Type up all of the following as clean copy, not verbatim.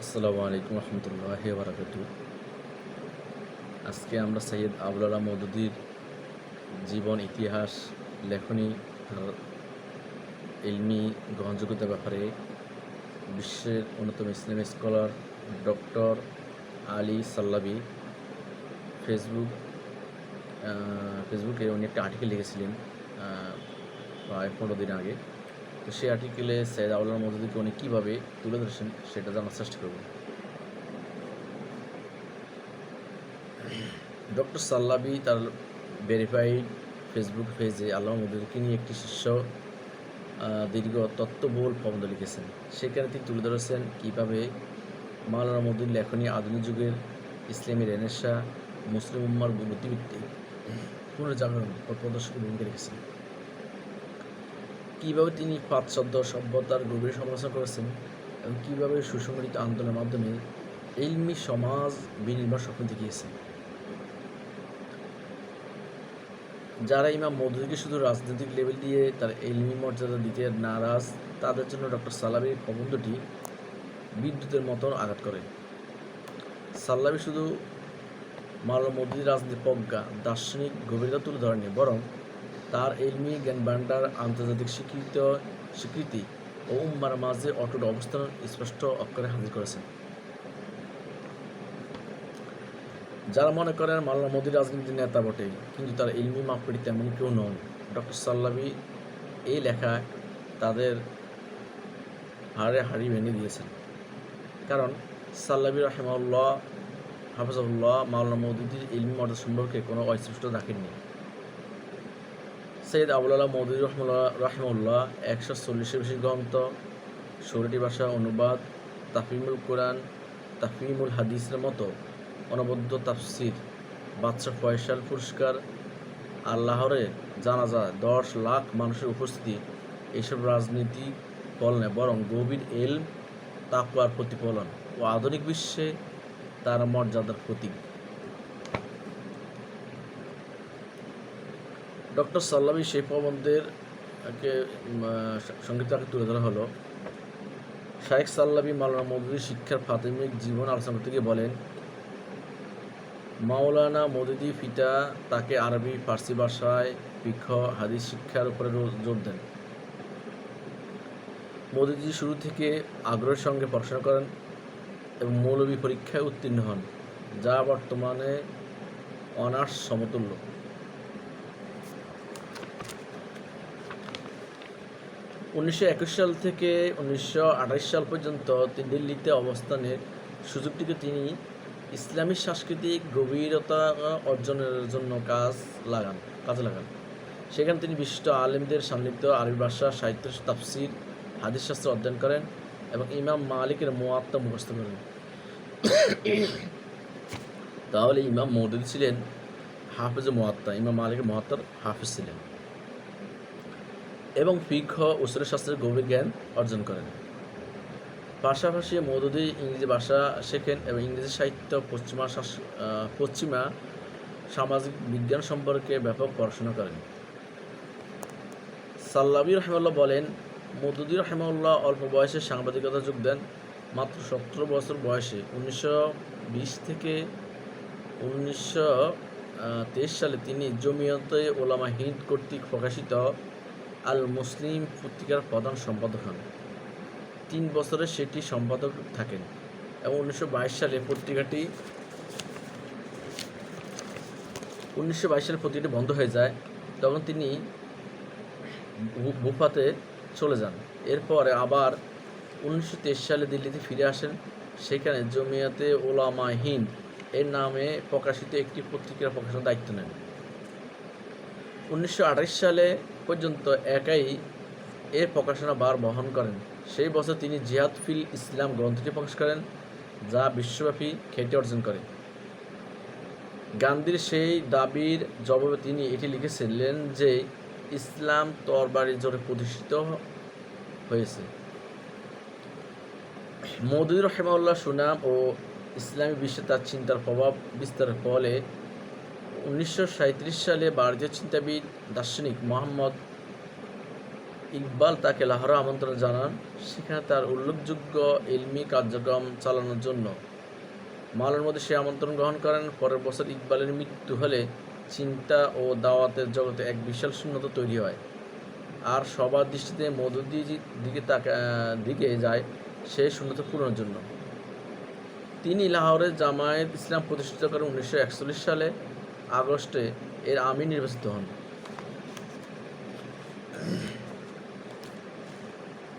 আসসালামু আলাইকুম রহমতুল্লাহি ওয়া বারাকাতুহু। আজকে আমরা সৈয়দ আবুল আলা মওদুদীর জীবন, ইতিহাস, লেখনী, তার ইলমি গ্রহণযোগ্যতার ব্যাপারে বিশ্বের অন্যতম ইসলামী স্কলার ডক্টর আলী সাল্লাবী ফেসবুকে উনি একটা আর্টিকেল লিখেছিলেন প্রায় 15 দিন আগে। তো সেই আর্টিকেলে সৈয়দ আবুল আলা মওদুদীকে উনি কীভাবে তুলে ধরেছেন সেটা জানার চেষ্টা করব। ডক্টর সাল্লাবী তার ভেরিফাইড ফেসবুক পেজে আল্লাহ মওদুদীকে নিয়ে একটি দীর্ঘ তত্ত্ববহুল প্রবন্ধ লিখেছেন। সেখানে তিনি তুলে ধরেছেন কীভাবে মাওলানা মওদুদীর লেখনী আধুনিক যুগের ইসলামী রেনেসাঁ মুসলিম উম্মার বুদ্ধিভিত্তিক পুনর্জাগরণ ও প্রদর্শনের ভূমিকা রেখেছেন। কীভাবে তিনি পাশ্চাত্য সভ্যতার গভীর সমালোচনা করেছেন এবং কীভাবে সুসংগঠিত আন্দোলনের মাধ্যমে ইলমি সমাজ বিনির্মাণ স্বপ্ন দেখিয়েছেন। যারা ইমাম মওদুদীকে শুধু রাজনৈতিক লেভেল দিয়ে তার ইলমি মর্যাদা দিতে নারাজ, তাদের জন্য ডক্টর সাল্লাবীর প্রবন্ধটি বিদ্যুতের মতন আঘাত করে। সাল্লাবী শুধু মাওলানা মওদুদীর রাজনীতির প্রজ্ঞা, দার্শনিক গভীরতা তুলে ধরেননি, বরং তার ইলমি জ্ঞান ভাণ্ডার, আন্তর্জাতিক স্বীকৃতি ও উম্মার মাঝে অটুট অবস্থান স্পষ্ট অক্ষরে হাজির করেছেন। যারা মনে করেন মাওলানা মওদুদী রাজনীতির নেতা বটে, কিন্তু তার ইলমি মাপকাঠি তেমন কেউ নন, ডক্টর সাল্লাবী এই লেখায় তাদের হাড়ে হাড়ি ভেঙে দিয়েছেন। কারণ সাল্লাবী রাহিমাহুল্লাহ হাফিজাহুল্লাহ মাওলানা মওদুদীর ইলমি মর্যাদা সম্পর্কে কোনো অস্পষ্ট রাখেননি। সৈয়দ আবুল আলা মওদুদী রাহিমাহুল্লাহ 140-এর বেশি গ্রন্থ, 16টি ভাষা অনুবাদ, তাফহিমুল কোরআন, তাফহিমুল হাদিসের মতো অনবদ্য তাফসির, বাদশাহ ফয়সাল পুরস্কার, আল্লাহরে জানাজা, 10 লাখ মানুষের উপস্থিতি, এইসব রাজনীতি ফল নেয়, বরং গভীর ইলম, তাকওয়ার প্রতিফলন ও আধুনিক বিশ্বে তার মর্যাদার প্রতীক। ডক্টর সাল্লাবী সেই প্রবন্ধের সংক্ষিপ্ত তুলে ধরা হলো। শায়েখ সাল্লাবী মাওলানা মওদুদীর শিক্ষার প্রাথমিক জীবন আলোচনা করতে গিয়ে বলেন, মাওলানা মওদুদী পিতা তাকে আরবি, ফার্সি ভাষায় ফিকহ, হাদিস শিক্ষার উপরে জোর দেন। মওদুদী শুরু থেকে আগ্রহের সঙ্গে পড়াশোনা করেন এবং মৌলবী পরীক্ষায় উত্তীর্ণ হন, যা বর্তমানে অনার্স সমতুল্য। 1921 সাল থেকে 1928 সাল পর্যন্ত দিল্লিতে অবস্থানের সুযোগটিকে তিনি ইসলামী সাংস্কৃতিক গভীরতা অর্জনের জন্য কাজে লাগান। সেখানে তিনি বিশিষ্ট আলেমদের সান্নিধ্য, আরবি ভাষা, সাহিত্য, তাফসির, হাদিস শাস্ত্র অধ্যয়ন করেন এবং ইমাম মালিকের মুওয়াত্তা মুখস্থ করেন। তাহলে ইমাম মওদুদী ছিলেন হাফেজে মুওয়াত্তা, ইমাম মালিকের মুওয়াত্তার হাফেজ ছিলেন এবং ফিকহ উসুল শাস্ত্রের গভীর জ্ঞান অর্জন করেন। পাশাপাশি মওদুদী ইংরেজি ভাষা শেখেন এবং ইংরেজি সাহিত্য, পশ্চিমা সামাজিক বিজ্ঞান সম্পর্কে ব্যাপক পড়াশোনা করেন। সাল্লাবী রাহিমাহুল্লাহ বলেন, মওদুদী রাহিমাহুল্লাহ অল্প বয়সে সাংবাদিকতা যোগ দেন। মাত্র 17 বছর বয়সে 1920 থেকে 1923 সালে তিনি জমিয়তে উলামা হিন্দ কর্তৃক প্রকাশিত আল মুসলিম পত্রিকার প্রধান সম্পাদক হন। 3 বছরে সেটি সম্পাদক থাকেন এবং 1922 সালে পত্রিকাটি বন্ধ হয়ে যায়। তখন তিনি বুফাতে চলে যান। এরপরে আবার 1923 সালে দিল্লিতে ফিরে আসেন। সেখানে জমিয়তে উলামা হিন্দ এর নামে প্রকাশিত একটি পত্রিকার প্রকাশনার দায়িত্ব নেন। 1928 সালে পর্যন্ত একাই এর প্রকাশনা ভার বহন করেন। সেই বছর তিনি জিহাদ ফিল ইসলাম গ্রন্থটি প্রকাশ করেন, যা বিশ্বব্যাপী খ্যাতি অর্জন করে। গান্ধীর সেই দাবির জবাবে তিনি এটি লিখেছিলেন যে ইসলাম তরবারির জোরে প্রতিষ্ঠিত হয়েছে। মওদুদী রাহিমাহুল্লাহ সুনাম ও ইসলামী বিশ্বে তার চিন্তার প্রভাব বিস্তারের ফলে 1937 সালে ভারতীয় চিন্তাবিদ দার্শনিক মোহাম্মদ ইকবাল তাকে লাহোরে আমন্ত্রণ জানান, সেখানে তার উল্লেখযোগ্য ইলমি কার্যক্রম চালানোর জন্য। মাওলানার মধ্যে সে আমন্ত্রণ গ্রহণ করেন। পরের বছর ইকবালের মৃত্যু হলে চিন্তা ও দাওয়াতের জগতে এক বিশাল শূন্যতা তৈরি হয়, আর সবার দৃষ্টিতে মওদুদীর দিকে যায় সেই শূন্যতা পূরণের জন্য। তিনি লাহোরে জামায়াত ইসলাম প্রতিষ্ঠিত করেন। 1941 সালে আগস্টে এর আমির নির্বাচিত হন।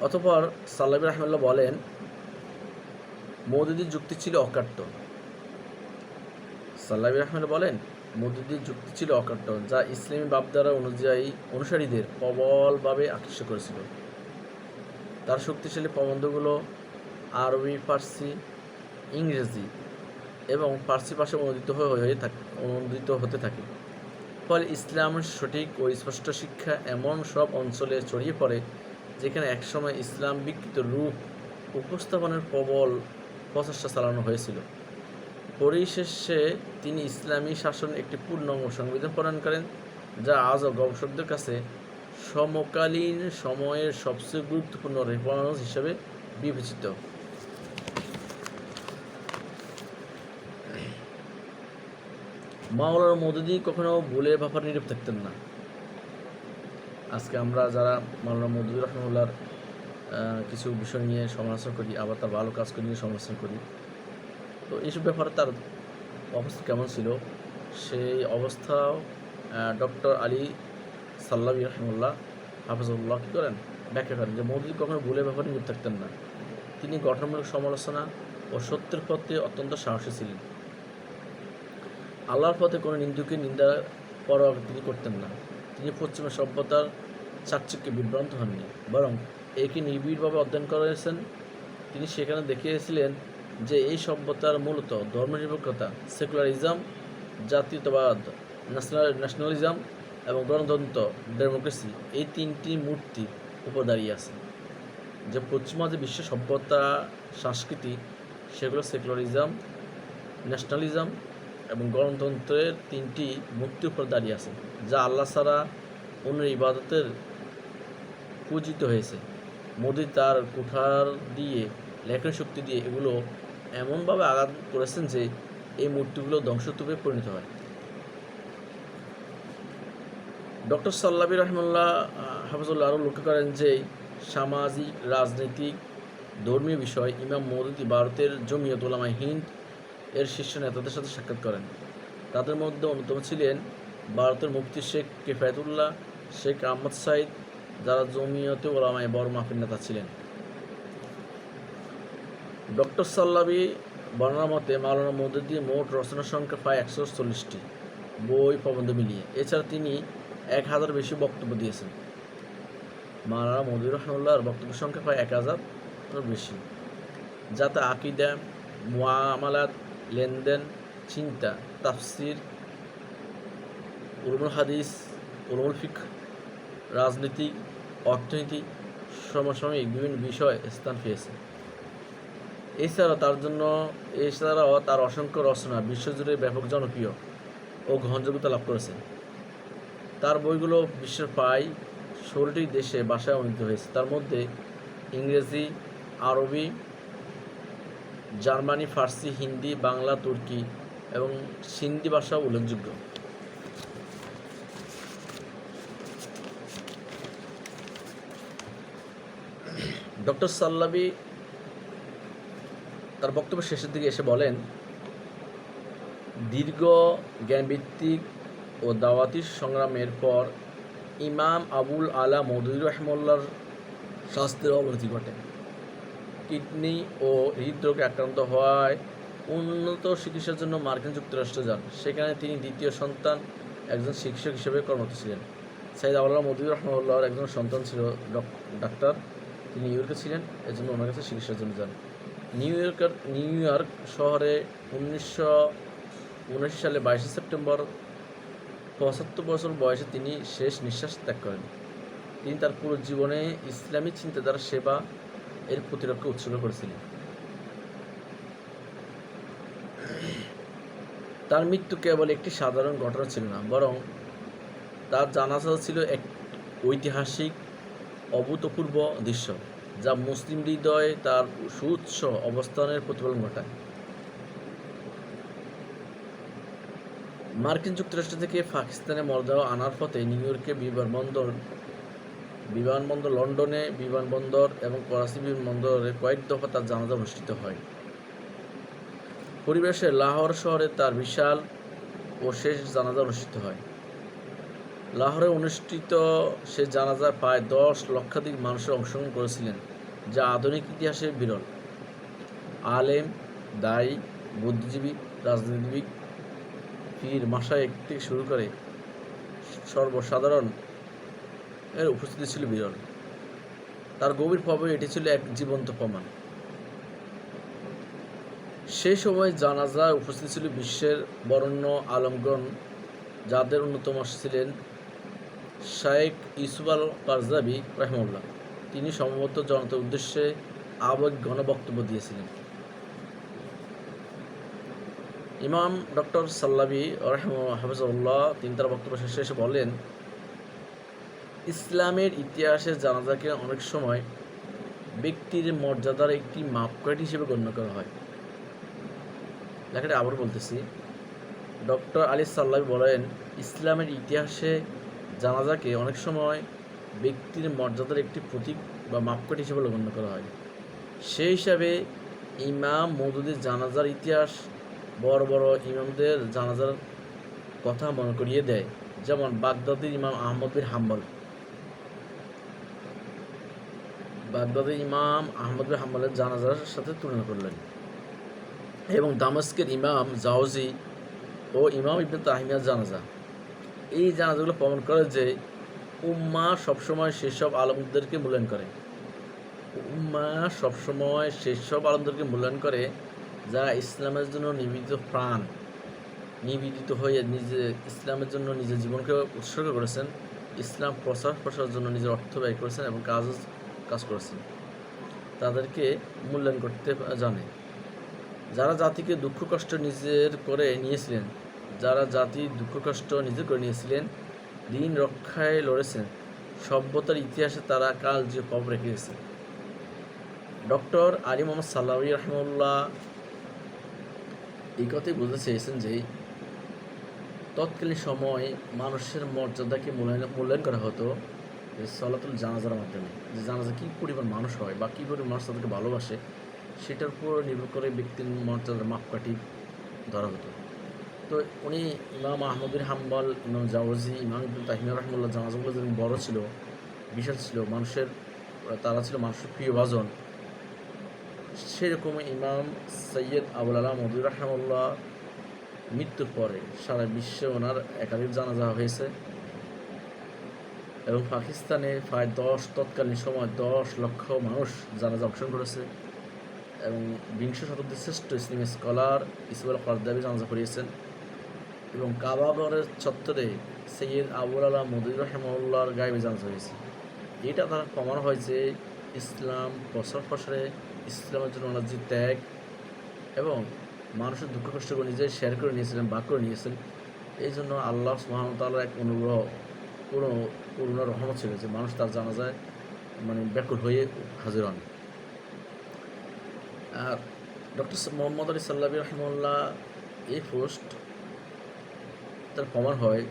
অতঃপর সাল্লাবী রাহিমাহুল্লাহ বলেন, মওদুদীর যুক্তি ছিল অকাট্য। সাল্লাবী রাহিমাহুল্লাহ বলেন, মওদুদীর যুক্তি ছিল অকাট্য, যা ইসলামী ভাবধারা অনুসারীদের প্রবলভাবে আকৃষ্ট করেছিল। তার শক্তিশালী প্রবন্ধগুলো আরবি, ফার্সি, ইংরেজি এবং পার্সি ভাষায় অনুদিত হতে থাকে। ফলে ইসলামের সঠিক ও স্পষ্ট শিক্ষা এমন সব অঞ্চলে ছড়িয়ে পড়ে যেখানে একসময় ইসলাম বিকৃত রূপ উপস্থাপনের প্রবল প্রচেষ্টা চালানো হয়েছিল। পরিশেষে তিনি ইসলামী শাসন একটি পূর্ণাঙ্গ সংবিধান প্রণয়ন করেন, যা আজও গবেষকদের কাছে সমকালীন সময়ের সবচেয়ে গুরুত্বপূর্ণ রেফারেন্স হিসেবে বিবেচিত। মাওলানা মওদুদী কখনো ভুলের ব্যাপারে নীরব থাকতেন না। আজকে আমরা যারা মাওলানা মওদুদী রাহিমাহুল্লাহর কিছু বিষয় নিয়ে সমালোচনা করি, আবার তার ভালো কাজ নিয়ে সমালোচনা করি, তো এইসব ব্যাপারে তার অবস্থা কেমন ছিল সেই অবস্থাও ডক্টর আলী সাল্লাবী রাহিমাহুল্লাহ হাফিজাহুল্লাহ কী করেন, ব্যাখ্যা করেন যে মওদুদী কখনো ভুলের ব্যাপারে নীরব থাকতেন না। তিনি গঠনমূলক সমালোচনা ও সত্যের পথে অত্যন্ত সাহসী ছিলেন। আল্লাহর পথে কোনো নিন্দুকে নিন্দা পরোয়া তিনি করতেন না। তিনি পশ্চিমা সভ্যতার চাকচিক্যে বিভ্রান্ত হননি, বরং একে নিবিড়ভাবে অধ্যয়ন করেছেন। তিনি সেখানে দেখিয়েছিলেন যে এই সভ্যতার মূলত ধর্মনিরপেক্ষতা, সেকুলারিজম, জাতীয়তাবাদ, ন্যাশনালিজম এবং গণতন্ত্র, ডেমোক্রেসি, এই তিনটি মূর্তির উপর দাঁড়িয়ে আছে। যে পশ্চিমা যে বিশ্ব সভ্যতা সংস্কৃতি, সেগুলো সেকুলারিজম, ন্যাশনালিজম এবং গণতন্ত্রের তিনটি মূর্তির উপর দাঁড়িয়ে আছে, যা আল্লাহ ছাড়া অন্য ইবাদতের পূজিত হয়েছে। মোদি তার কুঠার দিয়ে, লেখন শক্তি দিয়ে এগুলো এমনভাবে আঘাত করেছেন যে এই মূর্তিগুলো ধ্বংসস্তূপে পরিণত হয়। ডক্টর সাল্লাবী রাহিমাহুল্লাহ হাফিজাহুল্লাহ আরও লক্ষ্য করেন যে সামাজিক, রাজনৈতিক, ধর্মীয় বিষয় ইমাম মওদুদী ভারতের জমিয়ত উলামায়ে হিন্দ এর শীর্ষ নেতাদের সাথে সাক্ষাৎ করেন। তাদের মধ্যে অন্যতম ছিলেন ভারতের মুফতি শেখ কিফায়েতুল্লাহ, শেখ আহমদ সাইদ, যারা জমিয়তে উলামায়ে বড় মাপের নেতা ছিলেন। ডক্টর সাল্লাবী বর্ণনা মতে মাওলানা মওদুদী মোট রচনার সংখ্যা প্রায় 140টি, বই প্রবন্ধ মিলিয়ে। এছাড়া তিনি 1000 বেশি বক্তব্য দিয়েছেন। মাওলানা মওদুদী রাহিমাহুল্লাহর বক্তব্যের সংখ্যা প্রায় 1000 বেশি, যাতে আকীদা, মুআমালাত, লেনদেন, চিন্তা, তাফসির, উলুমুল হাদিস, উলুমুল ফিকহ, রাজনীতি, অর্থনীতি, সমসাময়িক বিভিন্ন বিষয় স্থান পেয়েছে। এছাড়াও তার অসংখ্য রচনা বিশ্বজুড়ে ব্যাপক জনপ্রিয় ও গ্রহণযোগ্যতা লাভ করেছে। তার বইগুলো বিশ্বের প্রায় 16টি দেশে ভাষায় অনুদিত হয়েছে। তার মধ্যে ইংরেজি, আরবি, জার্মানি, ফার্সি, হিন্দি, বাংলা, তুর্কি এবং সিন্ধি ভাষাও উল্লেখযোগ্য। ডক্টর সাল্লাবী তার বক্তব্য শেষের দিকে এসে বলেন, দীর্ঘ জ্ঞানভিত্তিক ও দাওয়াতি সংগ্রামের পর ইমাম আবুল আলা মওদুদী রাহিমাহুল্লাহর স্বাস্থ্যের অবনতি ঘটে। কিডনি ও হৃদরোগে আক্রান্ত হওয়ায় উন্নত চিকিৎসার জন্য মার্কিন যুক্তরাষ্ট্রে যান। সেখানে তিনি দ্বিতীয় সন্তান একজন চিকিৎসক হিসেবে কর্মরত ছিলেন। সাইদ আওলামা মওদুদী রাহিমাহুল্লাহর একজন সন্তান ছিল ডাক্তার। তিনি নিউ ইয়র্কে ছিলেন, এজন্য ওনার কাছে চিকিৎসার জন্য যান। নিউ ইয়র্ক শহরে 1979 সালে 22 সেপ্টেম্বর 75 বছর বয়সে তিনি শেষ নিঃশ্বাস ত্যাগ করেন। তিনি তার পুরো জীবনে ইসলামী চিন্তাধারা, সেবা এর প্রতিরক্ষা উৎসর্গ করেছিলেন। তার মৃত্যু কেবল একটি সাধারণ ঘটনা ছিল না, বরং তার জানাজা ছিল এক ঐতিহাসিক অভূতপূর্ব দৃশ্য, যা মুসলিম হৃদয়ে তার সুউচ্চ অবস্থানের প্রতিফলন ঘটায়। মার্কিন যুক্তরাষ্ট্র থেকে পাকিস্তানে মরদেহ আনার পথে নিউ ইয়র্কে বিমানবন্দর, লন্ডনে বিমানবন্দর এবং করাচি বিমানবন্দরে কয়েক দফা তার জানাজা অনুষ্ঠিত হয়। পরিবেশে লাহোর শহরে তার বিশাল ও শেষ জানাজা অনুষ্ঠিত হয়। লাহোরে অনুষ্ঠিত সে জানাজায় প্রায় 10 লক্ষাধিক মানুষের অংশগ্রহণ করেছিলেন, যা আধুনিক ইতিহাসে বিরল। আলেম, দায়ী, বুদ্ধিজীবী, রাজনীতিবিদ, পীর, মাশায়েখ থেকে শুরু করে সর্বসাধারণ এর উপস্থিতি ছিল বিরল। তার গভীর প্রভাবে এটি ছিল এক জীবন্ত প্রমাণ। সেই সময় জানাজায় উপস্থিত ছিল বিশ্বের বরেণ্য আলেমগণ, যাদের অন্যতম ছিলেন শায়েখ ইউসুফ আল কারজাবী রাহিমাহুল্লাহ। তিনি সম্ভবত জনতার উদ্দেশ্যে আবেগঘন বক্তব্য দিয়েছিলেন। ইমাম ডক্টর সাল্লাবী হাফিজাহুল্লাহ তিনি তার বক্তব্য শেষে বলেন, ইসলামের ইতিহাসে জানাজাকে অনেক সময় ব্যক্তির মর্যাদার একটি মাপকাঠি হিসেবে গণ্য করা হয়। লেখাটা আবার বলতেছি, ডক্টর আলী সাল্লাবী বলেন, ইসলামের ইতিহাসে জানাজাকে অনেক সময় ব্যক্তির মর্যাদার একটি প্রতীক বা মাপকাঠি হিসেবে গণ্য করা হয়। সেই হিসাবে ইমাম মওদুদির জানাজার ইতিহাস বড় বড় ইমামদের জানাজার কথা মনে করিয়ে দেয়, যেমন বাগদাদের ইমাম আহমদ বিন হাম্বলের জানাজার সাথে তুলনা করলেন, এবং দামেস্কের ইমাম জাওজি ও ইমাম ইবনে তাইমিয়ার জানাজা। এই জানাজাগুলো প্রমাণ করে যে উম্মাহ সবসময় সেসব আলেমদেরকে মূল্যায়ন করে যারা ইসলামের জন্য নিবেদিত হয়ে ইসলামের জন্য নিজের জীবনকে উৎসর্গ করেছেন, ইসলাম প্রসারের জন্য নিজের অর্থ ব্যয় করেছেন এবং কাজ করেছেন। তাদেরকে মূল্যায়ন করতে জানে। যারা জাতিকে দুঃখ কষ্ট নিজের করে নিয়েছিলেন, দিন রক্ষায় লড়েছেন, সভ্যতার ইতিহাসে তারা কাল যে প্রভাব রেখে গেছে। ডক্টর আলী মোহাম্মদ সাল্লাবী রাহিমাহুল্লাহ এই কথাই বুঝতে চেয়েছেন যে তৎকালীন সময়ে মানুষের মর্যাদাকে মূল্যায়ন করা হতো সালাতুল জানাজার মাধ্যমে। যে জানাজা কী পরিমাণ মানুষ হয় বা কী পরিমাণ মানুষ তাদেরকে ভালোবাসে, সেটার উপর নির্ভর করে ব্যক্তির মর্যাদার মাপকাঠি ধরা হতো। তো উনি ইমাম আহমদ বিন হাম্বল, ইমাম জাওজি, ইমাম ইবনে তাইমিয়া রাহিমাহুল্লাহ জানাজাগুলো যেমন বড় ছিল, বিশাল ছিল, তারা ছিল মানুষের প্রিয়ভাজন, সেরকম ইমাম সৈয়দ আবুল আলা মওদুদী রাহিমাহুল্লাহ মৃত্যুর পরে সারা বিশ্বে ওনার একাধিক জানাজা হয়েছে, এবং পাকিস্তানে প্রায় তৎকালীন সময় 10 লক্ষ মানুষ জানাজা অংশগ্রহণ করেছে, এবং বিংশ শতাব্দীর শ্রেষ্ঠ ইসলামী স্কলার ইউসুফ আল কারজাবী জানাজা করিয়েছেন, এবং কাবাগরের চত্বরে সৈয়দ আবুল আলা মওদুদী রাহিমাহুল্লাহর গায়েবে জানাজা হয়েছে। এটা তারা প্রমাণ হয় যে ইসলাম প্রসারে ইসলামের জন্য ওনার যে ত্যাগ এবং মানুষের দুঃখ কষ্টগুলো নিজে শেয়ার করে নিয়েছিলেন, ভাগ করে নিয়েছেন, এই জন্য আল্লাহ সুবহানাহু ওয়া তাআলার এক পূর্ণ রহমত ছিল যে মানুষ তার জানাজায় ব্যাকুল হয়ে হাজির হন। আর ডক্টর মোহাম্মদ আলী সাল্লাবী রাহিমাহুল্লাহ এই পোস্ট তার প্রমাণ হয়